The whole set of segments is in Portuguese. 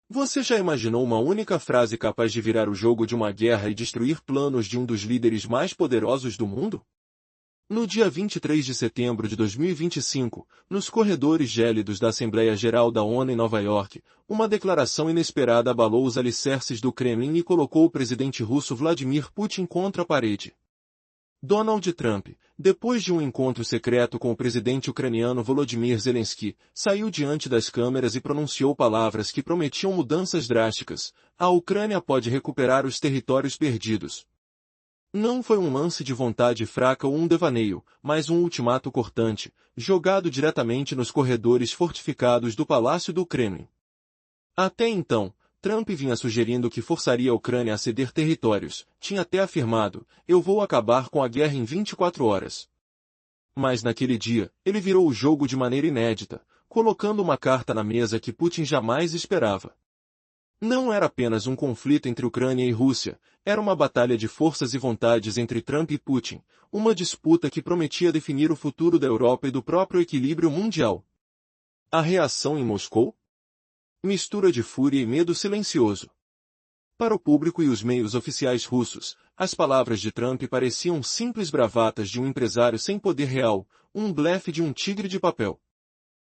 Você já imaginou uma única frase capaz de virar o jogo de uma guerra e destruir planos de um dos líderes mais poderosos do mundo? No dia 23 de setembro de 2025, nos corredores gélidos da Assembleia Geral da ONU em Nova York, uma declaração inesperada abalou os alicerces do Kremlin e colocou o presidente russo Vladimir Putin contra a parede. Donald Trump, depois de um encontro secreto com o presidente ucraniano Volodymyr Zelensky, saiu diante das câmeras e pronunciou palavras que prometiam mudanças drásticas. A Ucrânia pode recuperar os territórios perdidos. Não foi um lance de vontade fraca ou um devaneio, mas um ultimato cortante, jogado diretamente nos corredores fortificados do Palácio do Kremlin. Até então, Trump vinha sugerindo que forçaria a Ucrânia a ceder territórios, tinha até afirmado, eu vou acabar com a guerra em 24 horas. Mas naquele dia, ele virou o jogo de maneira inédita, colocando uma carta na mesa que Putin jamais esperava. Não era apenas um conflito entre Ucrânia e Rússia, era uma batalha de forças e vontades entre Trump e Putin, uma disputa que prometia definir o futuro da Europa e do próprio equilíbrio mundial. A reação em Moscou? Mistura de fúria e medo silencioso. Para o público e os meios oficiais russos, as palavras de Trump pareciam simples bravatas de um empresário sem poder real, um blefe de um tigre de papel.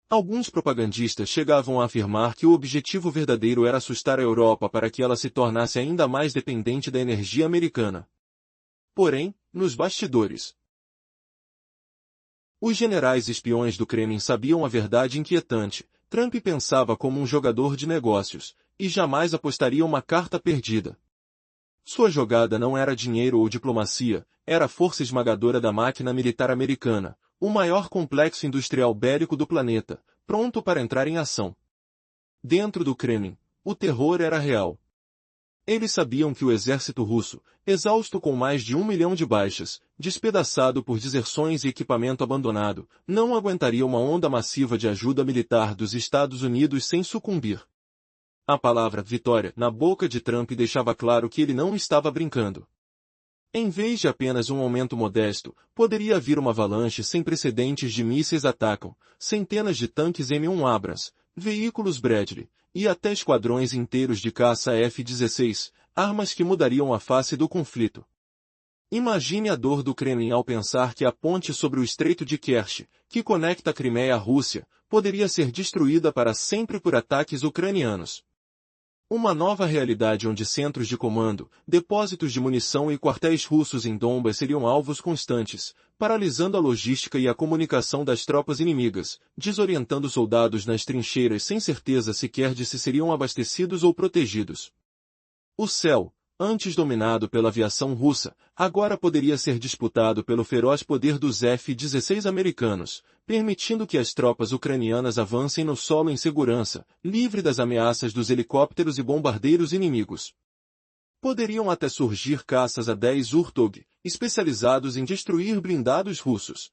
Alguns propagandistas chegavam a afirmar que o objetivo verdadeiro era assustar a Europa para que ela se tornasse ainda mais dependente da energia americana. Porém, nos bastidores, os generais espiões do Kremlin sabiam a verdade inquietante. Trump pensava como um jogador de negócios, e jamais apostaria uma carta perdida. Sua jogada não era dinheiro ou diplomacia, era a força esmagadora da máquina militar americana, o maior complexo industrial bélico do planeta, pronto para entrar em ação. Dentro do Kremlin, o terror era real. Eles sabiam que o exército russo, exausto com mais de 1 milhão de baixas, despedaçado por deserções e equipamento abandonado, não aguentaria uma onda massiva de ajuda militar dos Estados Unidos sem sucumbir. A palavra vitória na boca de Trump deixava claro que ele não estava brincando. Em vez de apenas um aumento modesto, poderia vir uma avalanche sem precedentes de mísseis atacam, centenas de tanques M1 Abrams, veículos Bradley, e até esquadrões inteiros de caça F-16, armas que mudariam a face do conflito. Imagine a dor do Kremlin ao pensar que a ponte sobre o Estreito de Kerch, que conecta a Crimeia à Rússia, poderia ser destruída para sempre por ataques ucranianos. Uma nova realidade onde centros de comando, depósitos de munição e quartéis russos em Donbas seriam alvos constantes, paralisando a logística e a comunicação das tropas inimigas, desorientando soldados nas trincheiras sem certeza sequer de se seriam abastecidos ou protegidos. O céu, antes dominado pela aviação russa, agora poderia ser disputado pelo feroz poder dos F-16 americanos, permitindo que as tropas ucranianas avancem no solo em segurança, livre das ameaças dos helicópteros e bombardeiros inimigos. Poderiam até surgir caças A-10 Urtog, especializados em destruir blindados russos.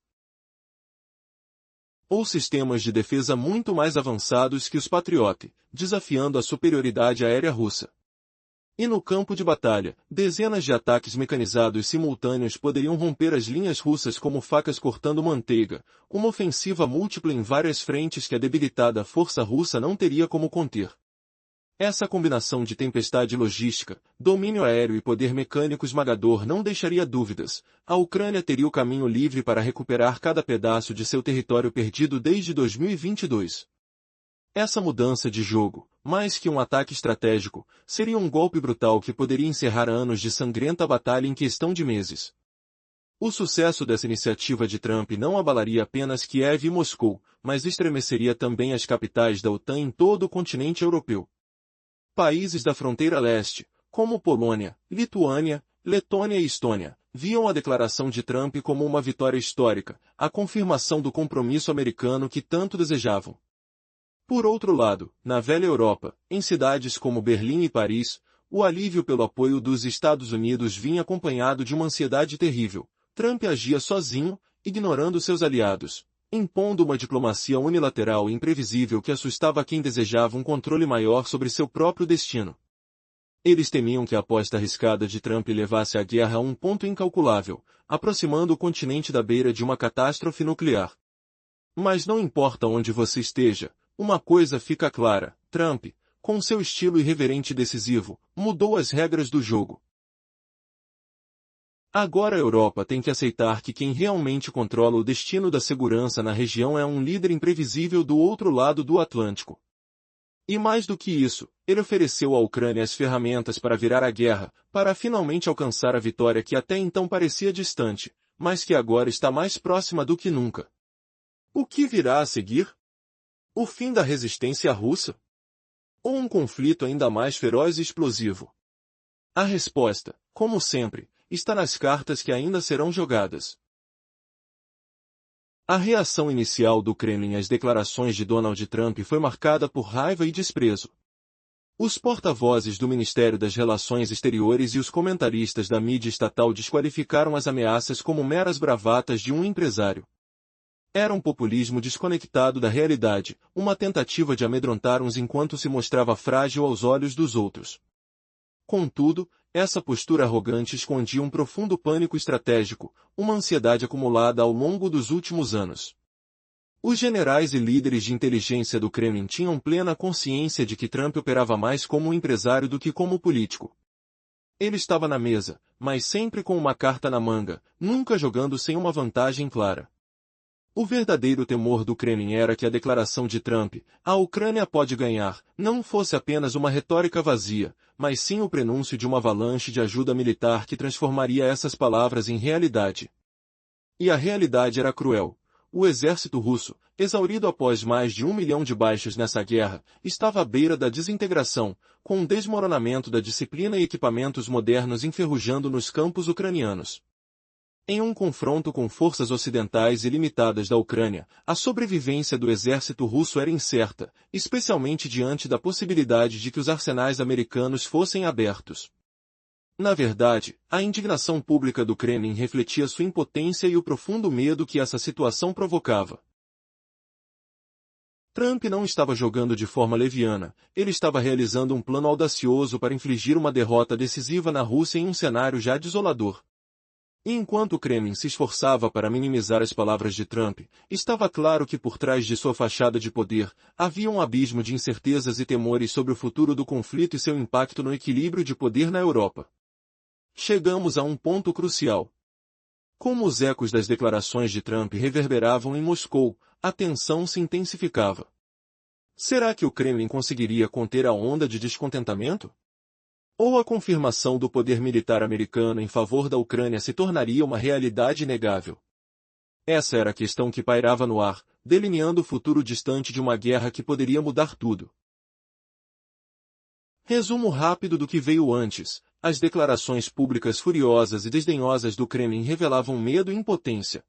Ou sistemas de defesa muito mais avançados que os Patriot, desafiando a superioridade aérea russa. E no campo de batalha, dezenas de ataques mecanizados simultâneos poderiam romper as linhas russas como facas cortando manteiga, uma ofensiva múltipla em várias frentes que a debilitada força russa não teria como conter. Essa combinação de tempestade logística, domínio aéreo e poder mecânico esmagador não deixaria dúvidas. A Ucrânia teria o caminho livre para recuperar cada pedaço de seu território perdido desde 2022. Essa mudança de jogo, mais que um ataque estratégico, seria um golpe brutal que poderia encerrar anos de sangrenta batalha em questão de meses. O sucesso dessa iniciativa de Trump não abalaria apenas Kiev e Moscou, mas estremeceria também as capitais da OTAN em todo o continente europeu. Países da fronteira leste, como Polônia, Lituânia, Letônia e Estônia, viam a declaração de Trump como uma vitória histórica, a confirmação do compromisso americano que tanto desejavam. Por outro lado, na velha Europa, em cidades como Berlim e Paris, o alívio pelo apoio dos Estados Unidos vinha acompanhado de uma ansiedade terrível. Trump agia sozinho, ignorando seus aliados, impondo uma diplomacia unilateral e imprevisível que assustava quem desejava um controle maior sobre seu próprio destino. Eles temiam que a aposta arriscada de Trump levasse a guerra a um ponto incalculável, aproximando o continente da beira de uma catástrofe nuclear. Mas não importa onde você esteja, uma coisa fica clara: Trump, com seu estilo irreverente e decisivo, mudou as regras do jogo. Agora a Europa tem que aceitar que quem realmente controla o destino da segurança na região é um líder imprevisível do outro lado do Atlântico. E mais do que isso, ele ofereceu à Ucrânia as ferramentas para virar a guerra, para finalmente alcançar a vitória que até então parecia distante, mas que agora está mais próxima do que nunca. O que virá a seguir? O fim da resistência russa? Ou um conflito ainda mais feroz e explosivo? A resposta, como sempre, está nas cartas que ainda serão jogadas. A reação inicial do Kremlin às declarações de Donald Trump foi marcada por raiva e desprezo. Os porta-vozes do Ministério das Relações Exteriores e os comentaristas da mídia estatal desqualificaram as ameaças como meras bravatas de um empresário. Era um populismo desconectado da realidade, uma tentativa de amedrontar uns enquanto se mostrava frágil aos olhos dos outros. Contudo, essa postura arrogante escondia um profundo pânico estratégico, uma ansiedade acumulada ao longo dos últimos anos. Os generais e líderes de inteligência do Kremlin tinham plena consciência de que Trump operava mais como um empresário do que como político. Ele estava na mesa, mas sempre com uma carta na manga, nunca jogando sem uma vantagem clara. O verdadeiro temor do Kremlin era que a declaração de Trump, "a Ucrânia pode ganhar", não fosse apenas uma retórica vazia, mas sim o prenúncio de uma avalanche de ajuda militar que transformaria essas palavras em realidade. E a realidade era cruel. O exército russo, exaurido após mais de 1 milhão de baixas nessa guerra, estava à beira da desintegração, com um desmoronamento da disciplina e equipamentos modernos enferrujando nos campos ucranianos. Em um confronto com forças ocidentais ilimitadas da Ucrânia, a sobrevivência do exército russo era incerta, especialmente diante da possibilidade de que os arsenais americanos fossem abertos. Na verdade, a indignação pública do Kremlin refletia sua impotência e o profundo medo que essa situação provocava. Trump não estava jogando de forma leviana, ele estava realizando um plano audacioso para infligir uma derrota decisiva na Rússia em um cenário já desolador. E enquanto o Kremlin se esforçava para minimizar as palavras de Trump, estava claro que por trás de sua fachada de poder, havia um abismo de incertezas e temores sobre o futuro do conflito e seu impacto no equilíbrio de poder na Europa. Chegamos a um ponto crucial. Como os ecos das declarações de Trump reverberavam em Moscou, a tensão se intensificava. Será que o Kremlin conseguiria conter a onda de descontentamento? Ou a confirmação do poder militar americano em favor da Ucrânia se tornaria uma realidade inegável? Essa era a questão que pairava no ar, delineando o futuro distante de uma guerra que poderia mudar tudo. Resumo rápido do que veio antes. As declarações públicas furiosas e desdenhosas do Kremlin revelavam medo e impotência.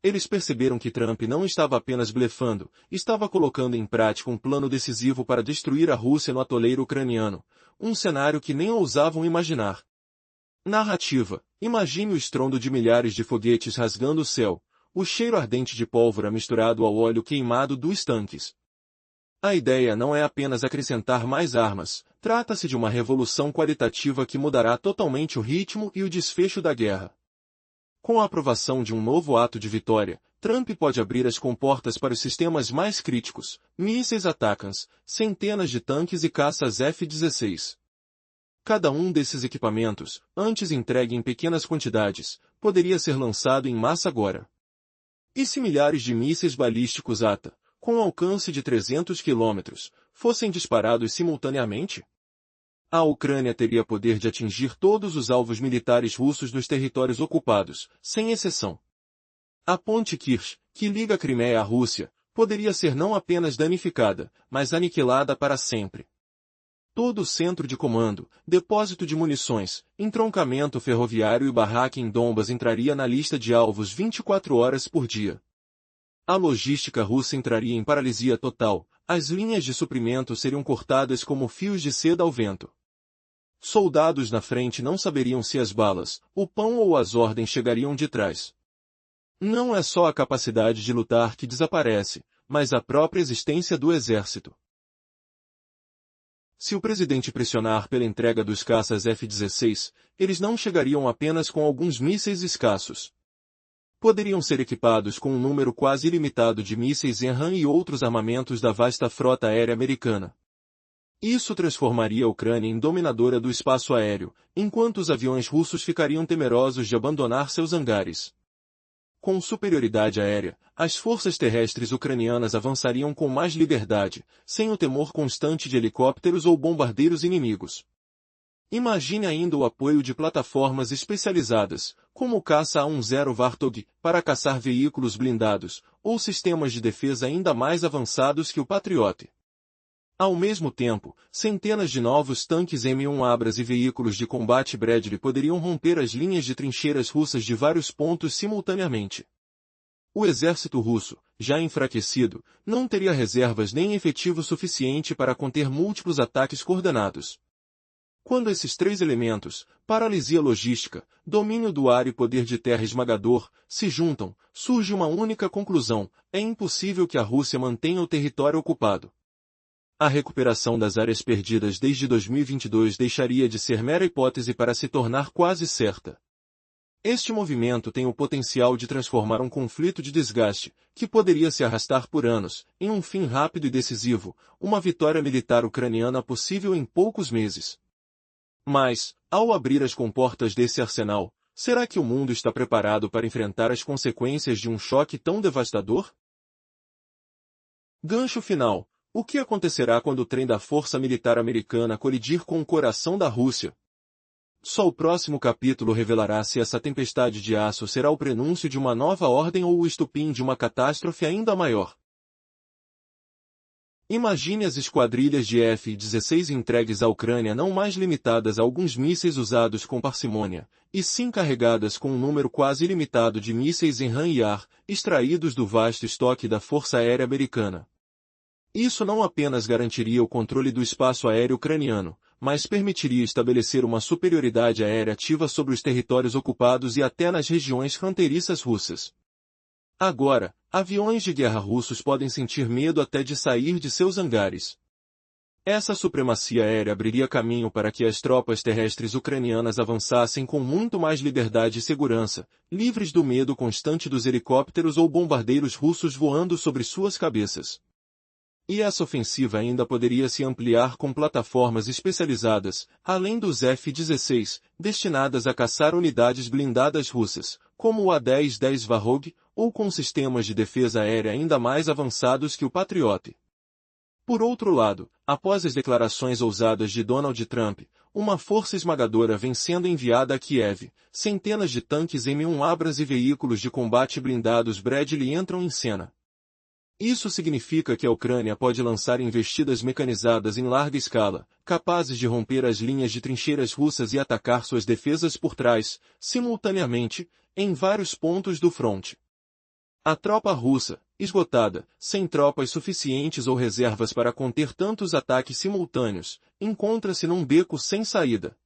Eles perceberam que Trump não estava apenas blefando, estava colocando em prática um plano decisivo para destruir a Rússia no atoleiro ucraniano, um cenário que nem ousavam imaginar. Narrativa: imagine o estrondo de milhares de foguetes rasgando o céu, o cheiro ardente de pólvora misturado ao óleo queimado dos tanques. A ideia não é apenas acrescentar mais armas, trata-se de uma revolução qualitativa que mudará totalmente o ritmo e o desfecho da guerra. Com a aprovação de um novo ato de vitória, Trump pode abrir as comportas para os sistemas mais críticos, mísseis Atacams, centenas de tanques e caças F-16. Cada um desses equipamentos, antes entregue em pequenas quantidades, poderia ser lançado em massa agora. E se milhares de mísseis balísticos ATA, com alcance de 300 quilômetros, fossem disparados simultaneamente? A Ucrânia teria poder de atingir todos os alvos militares russos nos territórios ocupados, sem exceção. A ponte Kerch, que liga a Crimeia à Rússia, poderia ser não apenas danificada, mas aniquilada para sempre. Todo o centro de comando, depósito de munições, entroncamento ferroviário e barraca em Donbas entraria na lista de alvos 24 horas por dia. A logística russa entraria em paralisia total, as linhas de suprimento seriam cortadas como fios de seda ao vento. Soldados na frente não saberiam se as balas, o pão ou as ordens chegariam de trás. Não é só a capacidade de lutar que desaparece, mas a própria existência do exército. Se o presidente pressionar pela entrega dos caças F-16, eles não chegariam apenas com alguns mísseis escassos. Poderiam ser equipados com um número quase ilimitado de mísseis ENRAM e outros armamentos da vasta frota aérea americana. Isso transformaria a Ucrânia em dominadora do espaço aéreo, enquanto os aviões russos ficariam temerosos de abandonar seus hangares. Com superioridade aérea, as forças terrestres ucranianas avançariam com mais liberdade, sem o temor constante de helicópteros ou bombardeiros inimigos. Imagine ainda o apoio de plataformas especializadas, como o caça A-10 Vartog, para caçar veículos blindados, ou sistemas de defesa ainda mais avançados que o Patriot. Ao mesmo tempo, centenas de novos tanques M1 Abras e veículos de combate Bradley poderiam romper as linhas de trincheiras russas de vários pontos simultaneamente. O exército russo, já enfraquecido, não teria reservas nem efetivo suficiente para conter múltiplos ataques coordenados. Quando esses três elementos, paralisia logística, domínio do ar e poder de terra esmagador, se juntam, surge uma única conclusão: é impossível que a Rússia mantenha o território ocupado. A recuperação das áreas perdidas desde 2022 deixaria de ser mera hipótese para se tornar quase certa. Este movimento tem o potencial de transformar um conflito de desgaste, que poderia se arrastar por anos, em um fim rápido e decisivo, uma vitória militar ucraniana possível em poucos meses. Mas, ao abrir as comportas desse arsenal, será que o mundo está preparado para enfrentar as consequências de um choque tão devastador? Gancho final. O que acontecerá quando o trem da força militar americana colidir com o coração da Rússia? Só o próximo capítulo revelará se essa tempestade de aço será o prenúncio de uma nova ordem ou o estupim de uma catástrofe ainda maior. Imagine as esquadrilhas de F-16 entregues à Ucrânia não mais limitadas a alguns mísseis usados com parcimônia, e sim carregadas com um número quase ilimitado de mísseis em RAM e ar, extraídos do vasto estoque da Força Aérea Americana. Isso não apenas garantiria o controle do espaço aéreo ucraniano, mas permitiria estabelecer uma superioridade aérea ativa sobre os territórios ocupados e até nas regiões fronteiriças russas. Agora, aviões de guerra russos podem sentir medo até de sair de seus hangares. Essa supremacia aérea abriria caminho para que as tropas terrestres ucranianas avançassem com muito mais liberdade e segurança, livres do medo constante dos helicópteros ou bombardeiros russos voando sobre suas cabeças. E essa ofensiva ainda poderia se ampliar com plataformas especializadas, além dos F-16, destinadas a caçar unidades blindadas russas, como o A-10 Varrog, ou com sistemas de defesa aérea ainda mais avançados que o Patriot. Por outro lado, após as declarações ousadas de Donald Trump, uma força esmagadora vem sendo enviada a Kiev, centenas de tanques M1 Abras e veículos de combate blindados Bradley entram em cena. Isso significa que a Ucrânia pode lançar investidas mecanizadas em larga escala, capazes de romper as linhas de trincheiras russas e atacar suas defesas por trás, simultaneamente, em vários pontos do fronte. A tropa russa, esgotada, sem tropas suficientes ou reservas para conter tantos ataques simultâneos, encontra-se num beco sem saída.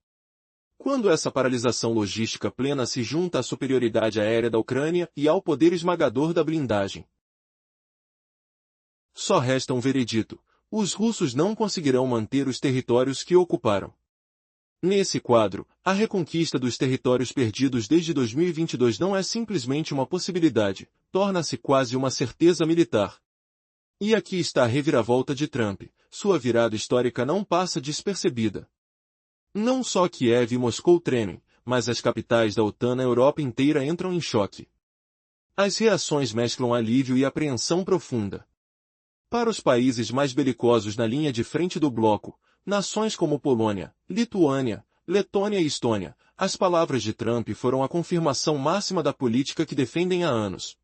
Quando essa paralisação logística plena se junta à superioridade aérea da Ucrânia e ao poder esmagador da blindagem, só resta um veredito: os russos não conseguirão manter os territórios que ocuparam. Nesse quadro, a reconquista dos territórios perdidos desde 2022 não é simplesmente uma possibilidade, torna-se quase uma certeza militar. E aqui está a reviravolta de Trump: sua virada histórica não passa despercebida. Não só Kiev e Moscou tremem, mas as capitais da OTAN na Europa inteira entram em choque. As reações mesclam alívio e apreensão profunda. Para os países mais belicosos na linha de frente do bloco, nações como Polônia, Lituânia, Letônia e Estônia, as palavras de Trump foram a confirmação máxima da política que defendem há anos.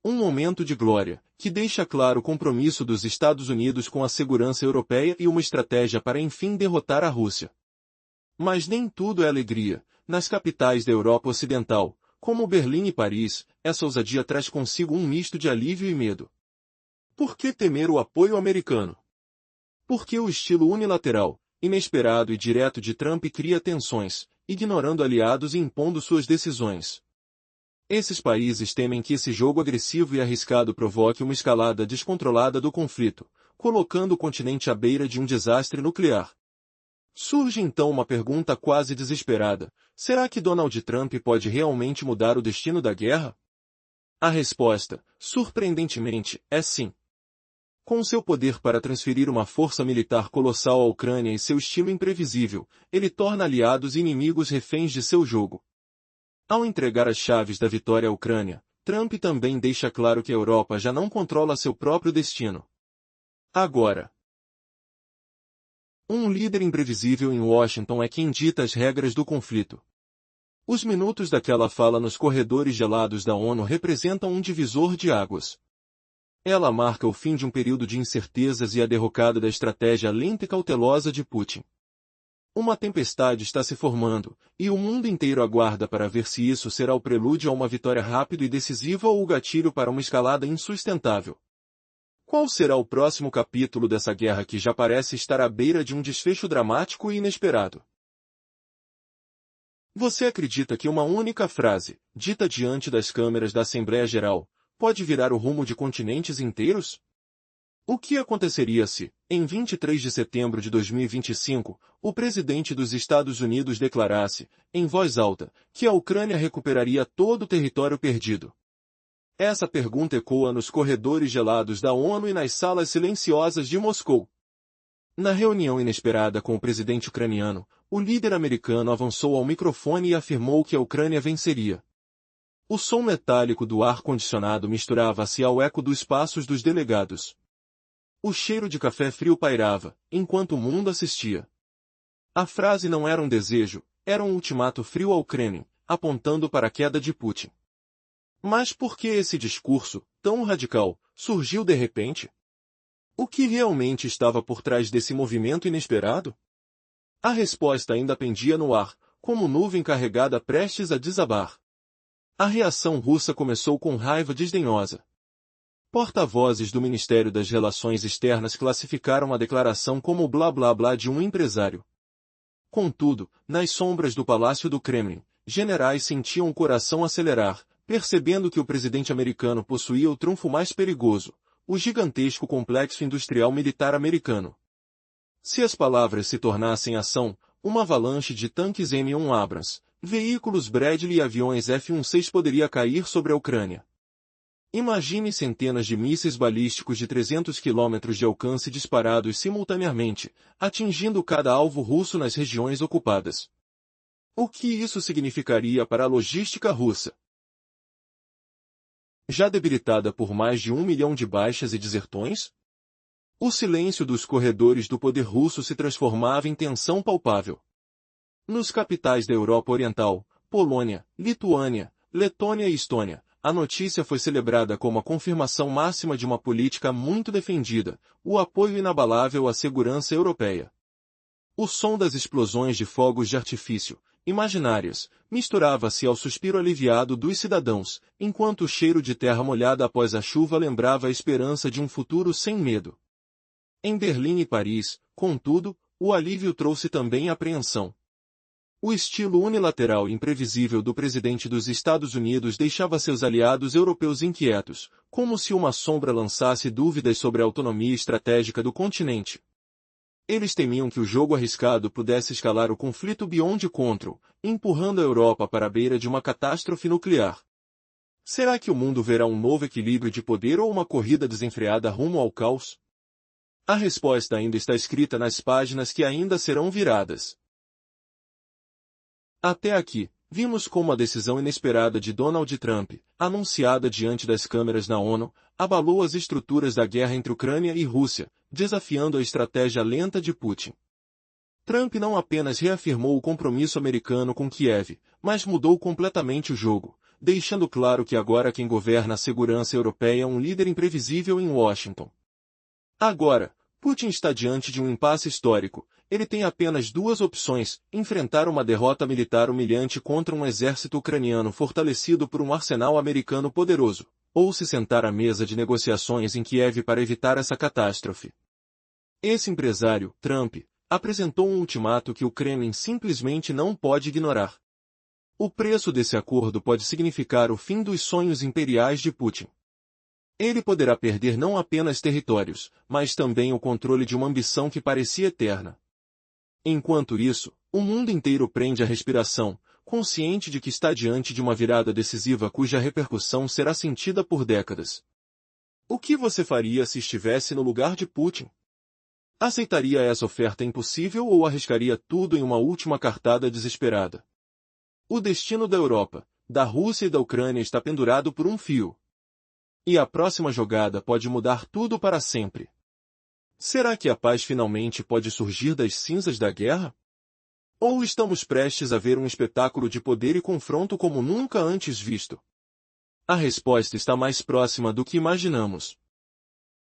Um momento de glória, que deixa claro o compromisso dos Estados Unidos com a segurança europeia e uma estratégia para enfim derrotar a Rússia. Mas nem tudo é alegria. Nas capitais da Europa Ocidental, como Berlim e Paris, essa ousadia traz consigo um misto de alívio e medo. Por que temer o apoio americano? Porque o estilo unilateral, inesperado e direto de Trump cria tensões, ignorando aliados e impondo suas decisões. Esses países temem que esse jogo agressivo e arriscado provoque uma escalada descontrolada do conflito, colocando o continente à beira de um desastre nuclear. Surge então uma pergunta quase desesperada: será que Donald Trump pode realmente mudar o destino da guerra? A resposta, surpreendentemente, é sim. Com seu poder para transferir uma força militar colossal à Ucrânia e seu estilo imprevisível, ele torna aliados e inimigos reféns de seu jogo. Ao entregar as chaves da vitória à Ucrânia, Trump também deixa claro que a Europa já não controla seu próprio destino. Agora, um líder imprevisível em Washington é quem dita as regras do conflito. Os minutos daquela fala nos corredores gelados da ONU representam um divisor de águas. Ela marca o fim de um período de incertezas e a derrocada da estratégia lenta e cautelosa de Putin. Uma tempestade está se formando, e o mundo inteiro aguarda para ver se isso será o prelúdio a uma vitória rápida e decisiva ou o gatilho para uma escalada insustentável. Qual será o próximo capítulo dessa guerra que já parece estar à beira de um desfecho dramático e inesperado? Você acredita que uma única frase, dita diante das câmeras da Assembleia Geral, pode virar o rumo de continentes inteiros? O que aconteceria se, em 23 de setembro de 2025, o presidente dos Estados Unidos declarasse, em voz alta, que a Ucrânia recuperaria todo o território perdido? Essa pergunta ecoa nos corredores gelados da ONU e nas salas silenciosas de Moscou. Na reunião inesperada com o presidente ucraniano, o líder americano avançou ao microfone e afirmou que a Ucrânia venceria. O som metálico do ar-condicionado misturava-se ao eco dos passos dos delegados. O cheiro de café frio pairava, enquanto o mundo assistia. A frase não era um desejo, era um ultimato frio ao Kremlin, apontando para a queda de Putin. Mas por que esse discurso, tão radical, surgiu de repente? O que realmente estava por trás desse movimento inesperado? A resposta ainda pendia no ar, como nuvem carregada prestes a desabar. A reação russa começou com raiva desdenhosa. Porta-vozes do Ministério das Relações Externas classificaram a declaração como o blá blá blá de um empresário. Contudo, nas sombras do Palácio do Kremlin, generais sentiam o coração acelerar, percebendo que o presidente americano possuía o trunfo mais perigoso, o gigantesco complexo industrial militar americano. Se as palavras se tornassem ação, uma avalanche de tanques M1 Abrams, veículos Bradley e aviões F-16 poderia cair sobre a Ucrânia. Imagine centenas de mísseis balísticos de 300 km de alcance disparados simultaneamente, atingindo cada alvo russo nas regiões ocupadas. O que isso significaria para a logística russa? Já debilitada por mais de 1 milhão de baixas e desertões? O silêncio dos corredores do poder russo se transformava em tensão palpável. Nos capitais da Europa Oriental, Polônia, Lituânia, Letônia e Estônia, a notícia foi celebrada como a confirmação máxima de uma política muito defendida, o apoio inabalável à segurança europeia. O som das explosões de fogos de artifício, imaginárias, misturava-se ao suspiro aliviado dos cidadãos, enquanto o cheiro de terra molhada após a chuva lembrava a esperança de um futuro sem medo. Em Berlim e Paris, contudo, o alívio trouxe também apreensão. O estilo unilateral e imprevisível do presidente dos Estados Unidos deixava seus aliados europeus inquietos, como se uma sombra lançasse dúvidas sobre a autonomia estratégica do continente. Eles temiam que o jogo arriscado pudesse escalar o conflito beyond control, empurrando a Europa para a beira de uma catástrofe nuclear. Será que o mundo verá um novo equilíbrio de poder ou uma corrida desenfreada rumo ao caos? A resposta ainda está escrita nas páginas que ainda serão viradas. Até aqui, vimos como a decisão inesperada de Donald Trump, anunciada diante das câmeras na ONU, abalou as estruturas da guerra entre Ucrânia e Rússia, desafiando a estratégia lenta de Putin. Trump não apenas reafirmou o compromisso americano com Kiev, mas mudou completamente o jogo, deixando claro que agora quem governa a segurança europeia é um líder imprevisível em Washington. Agora, Putin está diante de um impasse histórico. Ele tem apenas duas opções: enfrentar uma derrota militar humilhante contra um exército ucraniano fortalecido por um arsenal americano poderoso, ou se sentar à mesa de negociações em Kiev para evitar essa catástrofe. Esse empresário, Trump, apresentou um ultimato que o Kremlin simplesmente não pode ignorar. O preço desse acordo pode significar o fim dos sonhos imperiais de Putin. Ele poderá perder não apenas territórios, mas também o controle de uma ambição que parecia eterna. Enquanto isso, o mundo inteiro prende a respiração, consciente de que está diante de uma virada decisiva cuja repercussão será sentida por décadas. O que você faria se estivesse no lugar de Putin? Aceitaria essa oferta impossível ou arriscaria tudo em uma última cartada desesperada? O destino da Europa, da Rússia e da Ucrânia está pendurado por um fio. E a próxima jogada pode mudar tudo para sempre. Será que a paz finalmente pode surgir das cinzas da guerra? Ou estamos prestes a ver um espetáculo de poder e confronto como nunca antes visto? A resposta está mais próxima do que imaginamos.